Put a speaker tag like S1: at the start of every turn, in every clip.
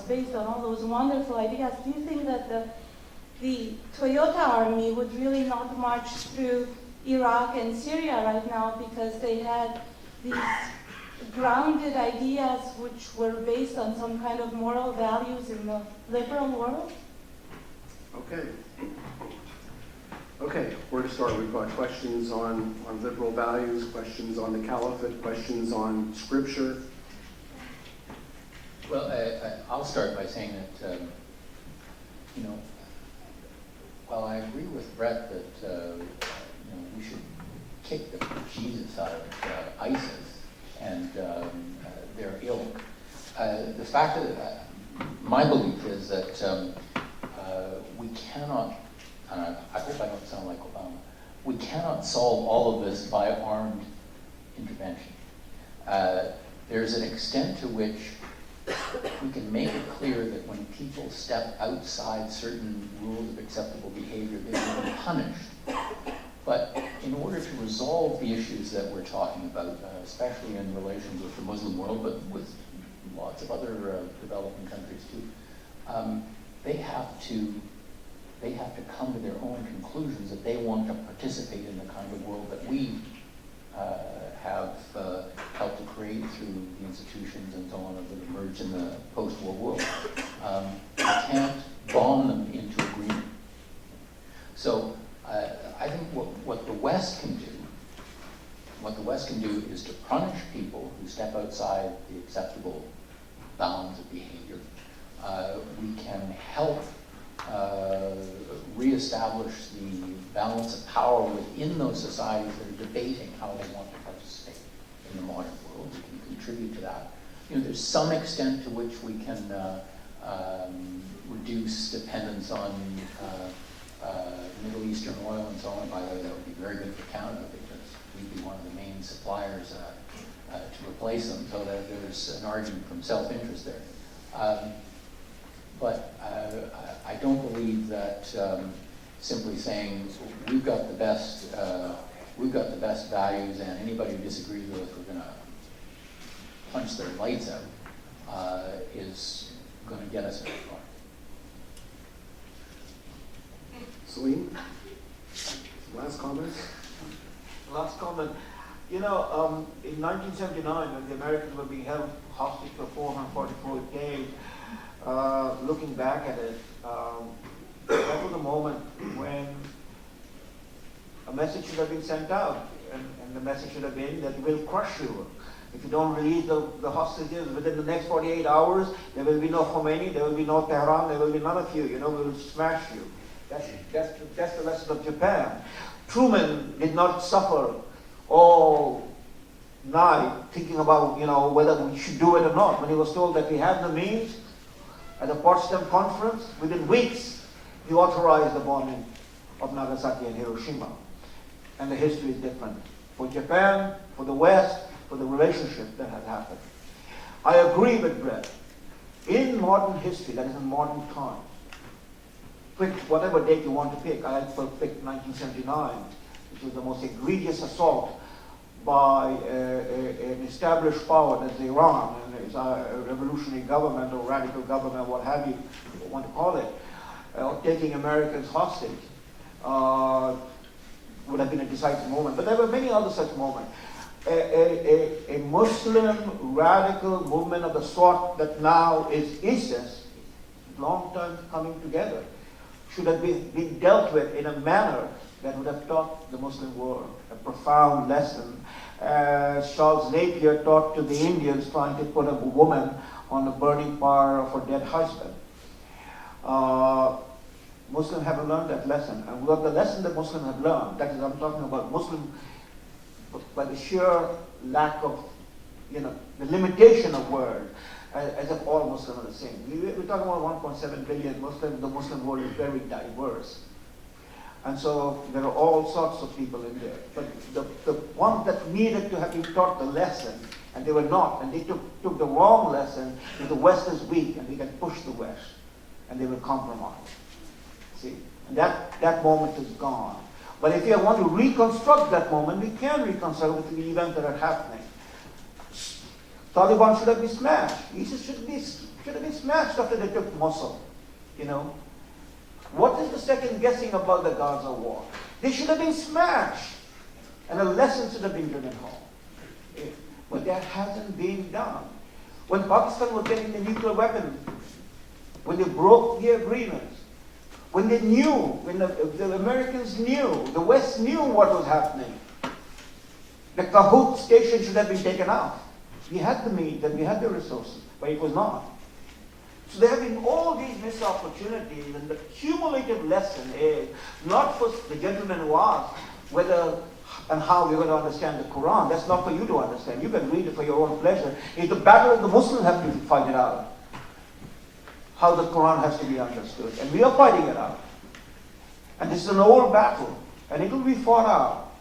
S1: based on all those wonderful ideas, do you think that the Toyota army would really not march through Iraq and Syria right now because they had these grounded ideas which were based on some kind of moral values in the liberal world?
S2: Okay. Okay, where to start? We've got questions on liberal values, questions on the caliphate, questions on scripture.
S3: Well, I'll start by saying that, while I agree with Brett that we should kick the Jesus out of ISIS and their ilk, the fact that my belief is that we cannot, and I hope I don't sound like Obama, we cannot solve all of this by armed intervention. There's an extent to which we can make it clear that when people step outside certain rules of acceptable behavior, they will be punished. But in order to resolve the issues that we're talking about, especially in relations with the Muslim world, but with lots of other developing countries too, they have to come to their own conclusions that they want to participate in the kind of world that we have helped to create through the institutions and so on that emerged in the post-war world. We can't bomb them into agreement. So I think what the West can do is to punish people who step outside the acceptable bounds of behavior. We can help reestablish the balance of power within those societies that are debating how they want to participate in the modern world. We can contribute to that. There's some extent to which we can reduce dependence on Middle Eastern oil and so on. By the way, that would be very good for Canada because we'd be one of the main suppliers to replace them, so that there's an argument from self-interest there. But I don't believe that simply saying we've got the best values, and anybody who disagrees with us, we're going to punch their lights out, is going to get us very far.
S2: Celine, last comment?
S4: Last comment. In 1979, when the Americans were being held hostage for 444 days, looking back at it, that was a moment when a message should have been sent out, and the message should have been that we'll crush you. If you don't release the hostages within the next 48 hours, there will be no Khomeini, there will be no Tehran, there will be none of you. We will smash you. That's the lesson of Japan. Truman did not suffer all night thinking about whether we should do it or not. When he was told that we have the means, at the Potsdam Conference, within weeks, he authorized the bombing of Nagasaki and Hiroshima. And the history is different. For Japan, for the West, for the relationship that has happened. I agree with Brett. In modern history, that is in modern times, pick whatever date you want to pick. I picked 1979, which was the most egregious assault by an established power, that's Iran, and it's a revolutionary government or radical government, what have you want to call it, taking Americans hostage, would have been a decisive moment. But there were many other such moments. A Muslim radical movement of the sort that now is ISIS, long time coming together, should have been dealt with in a manner that would have taught the Muslim world a profound lesson. Charles Napier taught to the Indians trying to put a woman on the burning pyre of her dead husband. Muslims haven't learned that lesson. And what the lesson that Muslims have learned, that is, I'm talking about Muslim, by the sheer lack of, the limitation of words, as if all Muslims are the same. We're talking about 1.7 billion Muslims. The Muslim world is very diverse. And so there are all sorts of people in there. But the one that needed to have been taught the lesson, and they were not, and they took the wrong lesson, that the West is weak and we can push the West, and they will compromise. See? And that moment is gone. But if you want to reconstruct that moment, we can reconstruct with the events that are happening. Taliban should have been smashed. ISIS Should have been smashed after they took Mosul, you know. What is the second guessing about the Gaza war? They should have been smashed. And a lesson should have been driven home. But that hasn't been done. When Pakistan was getting the nuclear weapon, when they broke the agreements, when they knew, when the Americans knew, the West knew what was happening, the Cahoot station should have been taken out. We had the means and we had the resources, but it was not. So there have been all these missed opportunities, and the cumulative lesson is not for the gentleman who asked whether and how we're going to understand the Quran. That's not for you to understand. You can read it for your own pleasure. It's the battle of the Muslims have to fight it out. How the Quran has to be understood. And we are fighting it out. And this is an old battle. And it will be fought out.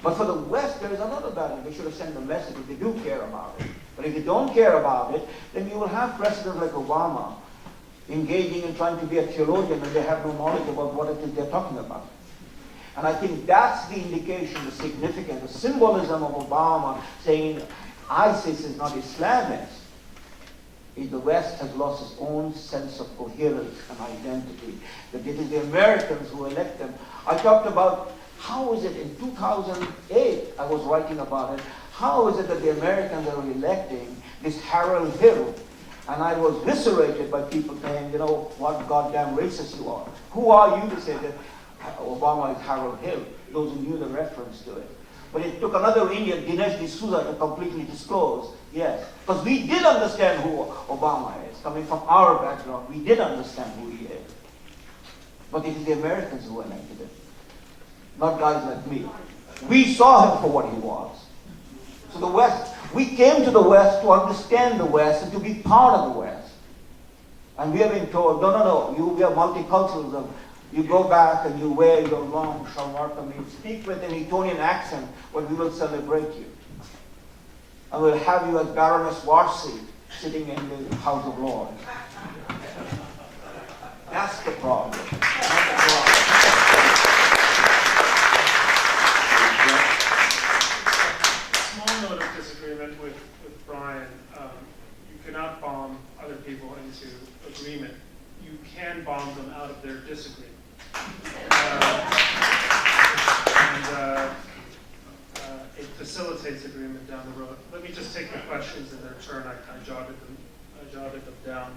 S4: But for the West, there is another battle. They should have sent a message if they do care about it. But if they don't care about it, then you will have presidents like Obama engaging in trying to be a theologian and they have no knowledge about what it is they're talking about. And I think that's the indication, the significance, the symbolism of Obama saying ISIS is not Islamist. The West has lost its own sense of coherence and identity. That it is the Americans who elect them. I talked about how is it in 2008, I was writing about it, how is it that the Americans are electing this Harold Hill? And I was eviscerated by people saying, you know, what goddamn racist you are. Who are you to say that Obama is Harold Hill? Those who knew the reference to it. But it took another Indian, Dinesh D'Souza, to completely disclose, yes. Because we did understand who Obama is. Coming from our background, we did understand who he is. But it is the Americans who elected him, not guys like me. We saw him for what he was. So the West, we came to the West to understand the West and to be part of the West. And we have been told, no, we are multiculturalism. You go back and you wear your long shalwar kameez. Speak with an Etonian accent, but we will celebrate you. And we'll have you as Baroness Warsi sitting in the House of Lords. That's the problem. That's the problem.
S5: Small note of disagreement with Brian. You cannot bomb other people into agreement. You can bomb them out of their disagreement. It facilitates agreement down the road. Let me just take the questions in their turn. I jotted them down.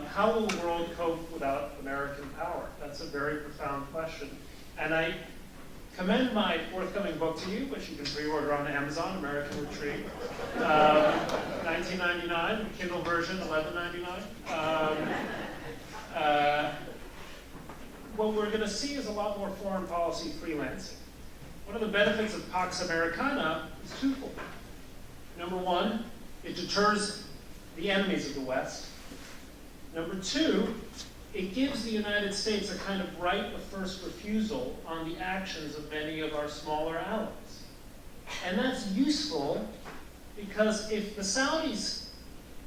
S5: How will the world cope without American power? That's a very profound question. And I commend my forthcoming book to you, which you can pre-order on Amazon, American Retreat. $19.99, Kindle version, $11.99. What we're going to see is a lot more foreign policy freelancing. One of the benefits of Pax Americana is twofold. Number one, it deters the enemies of the West. Number two, it gives the United States a kind of right of first refusal on the actions of many of our smaller allies. And that's useful because if the Saudis,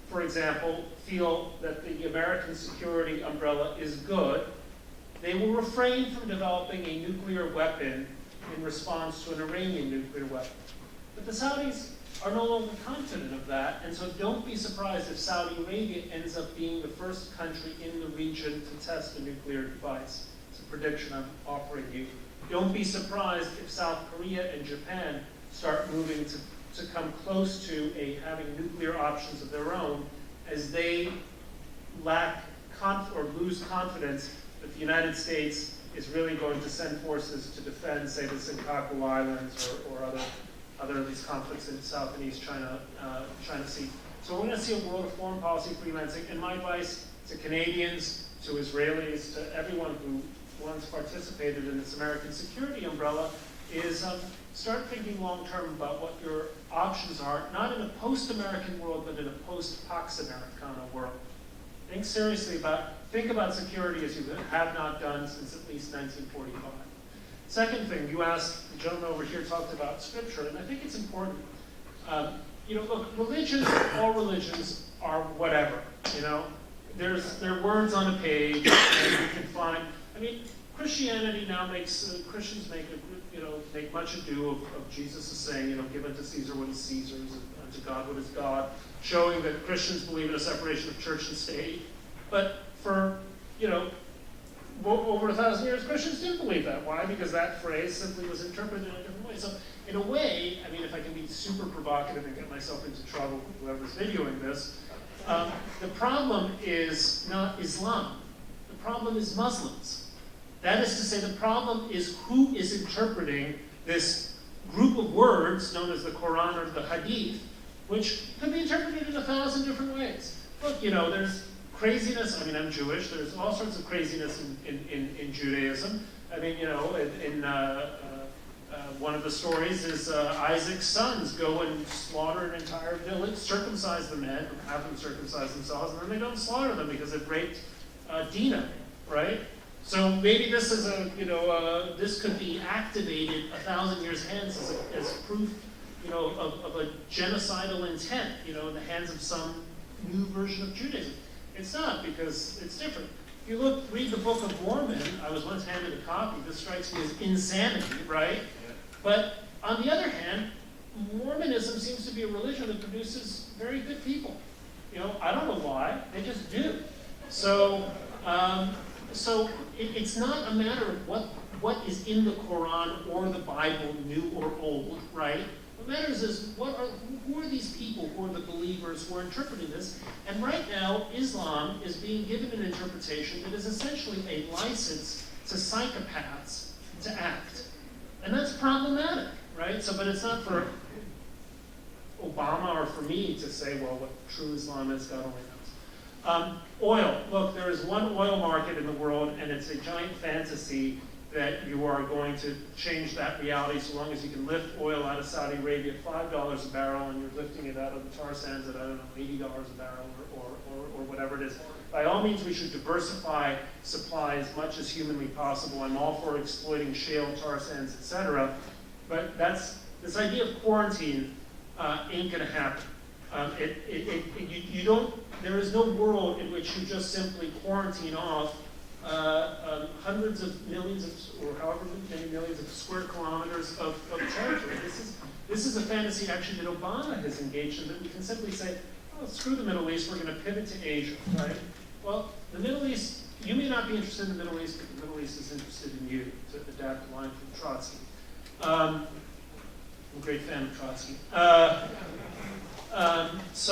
S5: for example, feel that the American security umbrella is good, they will refrain from developing a nuclear weapon in response to an Iranian nuclear weapon. But the Saudis are no longer confident of that, and so don't be surprised if Saudi Arabia ends up being the first country in the region to test a nuclear device. It's a prediction I'm offering you. Don't be surprised if South Korea and Japan start moving to come close to having nuclear options of their own as they lack or lose confidence that the United States is really going to send forces to defend, say, the Senkaku Islands or other of these conflicts in South and East China Sea. So we're going to see a world of foreign policy freelancing. And my advice to Canadians, to Israelis, to everyone who once participated in this American security umbrella is start thinking long-term about what your options are, not in a post-American world, but in a post-Pax Americana world. Think about security as you have not done since at least 1945. Second thing, you asked, the gentleman over here talked about scripture, and I think it's important. Look, all religions are whatever, There are words on a page, and you can find, Christianity now makes, Christians make much ado of Jesus as saying, give unto Caesar what is Caesar's, and to God what is God, showing that Christians believe in a separation of church and state. But for, over 1,000 years, Christians didn't believe that. Why? Because that phrase simply was interpreted in a different way. So in a way, I mean, if I can be super provocative and get myself into trouble with whoever's videoing this, the problem is not Islam. The problem is Muslims. That is to say, the problem is who is interpreting this group of words known as the Quran or the Hadith, which could be interpreted in 1,000 different ways. Look, there's craziness. I mean, I'm Jewish. There's all sorts of craziness in Judaism. I mean, one of the stories is Isaac's sons go and slaughter an entire village, circumcise the men, have them circumcise themselves, and then they don't slaughter them because they've raped Dinah, right? So maybe this is this could be activated 1,000 years hence as proof, of a genocidal intent, in the hands of some new version of Judaism. It's not, because it's different. If you read the Book of Mormon, I was once handed a copy. This strikes me as insanity, right? But on the other hand, Mormonism seems to be a religion that produces very good people. I don't know why, they just do. So, it's not a matter of what is in the Quran or the Bible, new or old, right? What matters is who are these people who are the believers who are interpreting this? And right now, Islam is being given an interpretation that is essentially a license to psychopaths to act. And that's problematic, right? But it's not for Obama or for me to say, well, what true Islam is, God only knows. Oil. Look, there is one oil market in the world, and it's a giant fantasy that you are going to change that reality so long as you can lift oil out of Saudi Arabia at $5 a barrel, and you're lifting it out of the tar sands at, I don't know, $80 a barrel or whatever it is. By all means, we should diversify supply as much as humanly possible. I'm all for exploiting shale, tar sands, etc. But this idea of quarantine ain't going to happen. There is no world in which you just simply quarantine off hundreds of millions or however many millions of square kilometers of territory. This is a fantasy actually that Obama has engaged in, that we can simply say, oh, screw the Middle East, we're going to pivot to Asia, right? Well, the Middle East, you may not be interested in the Middle East, but the Middle East is interested in you, to adapt a line from Trotsky. I'm a great fan of Trotsky. So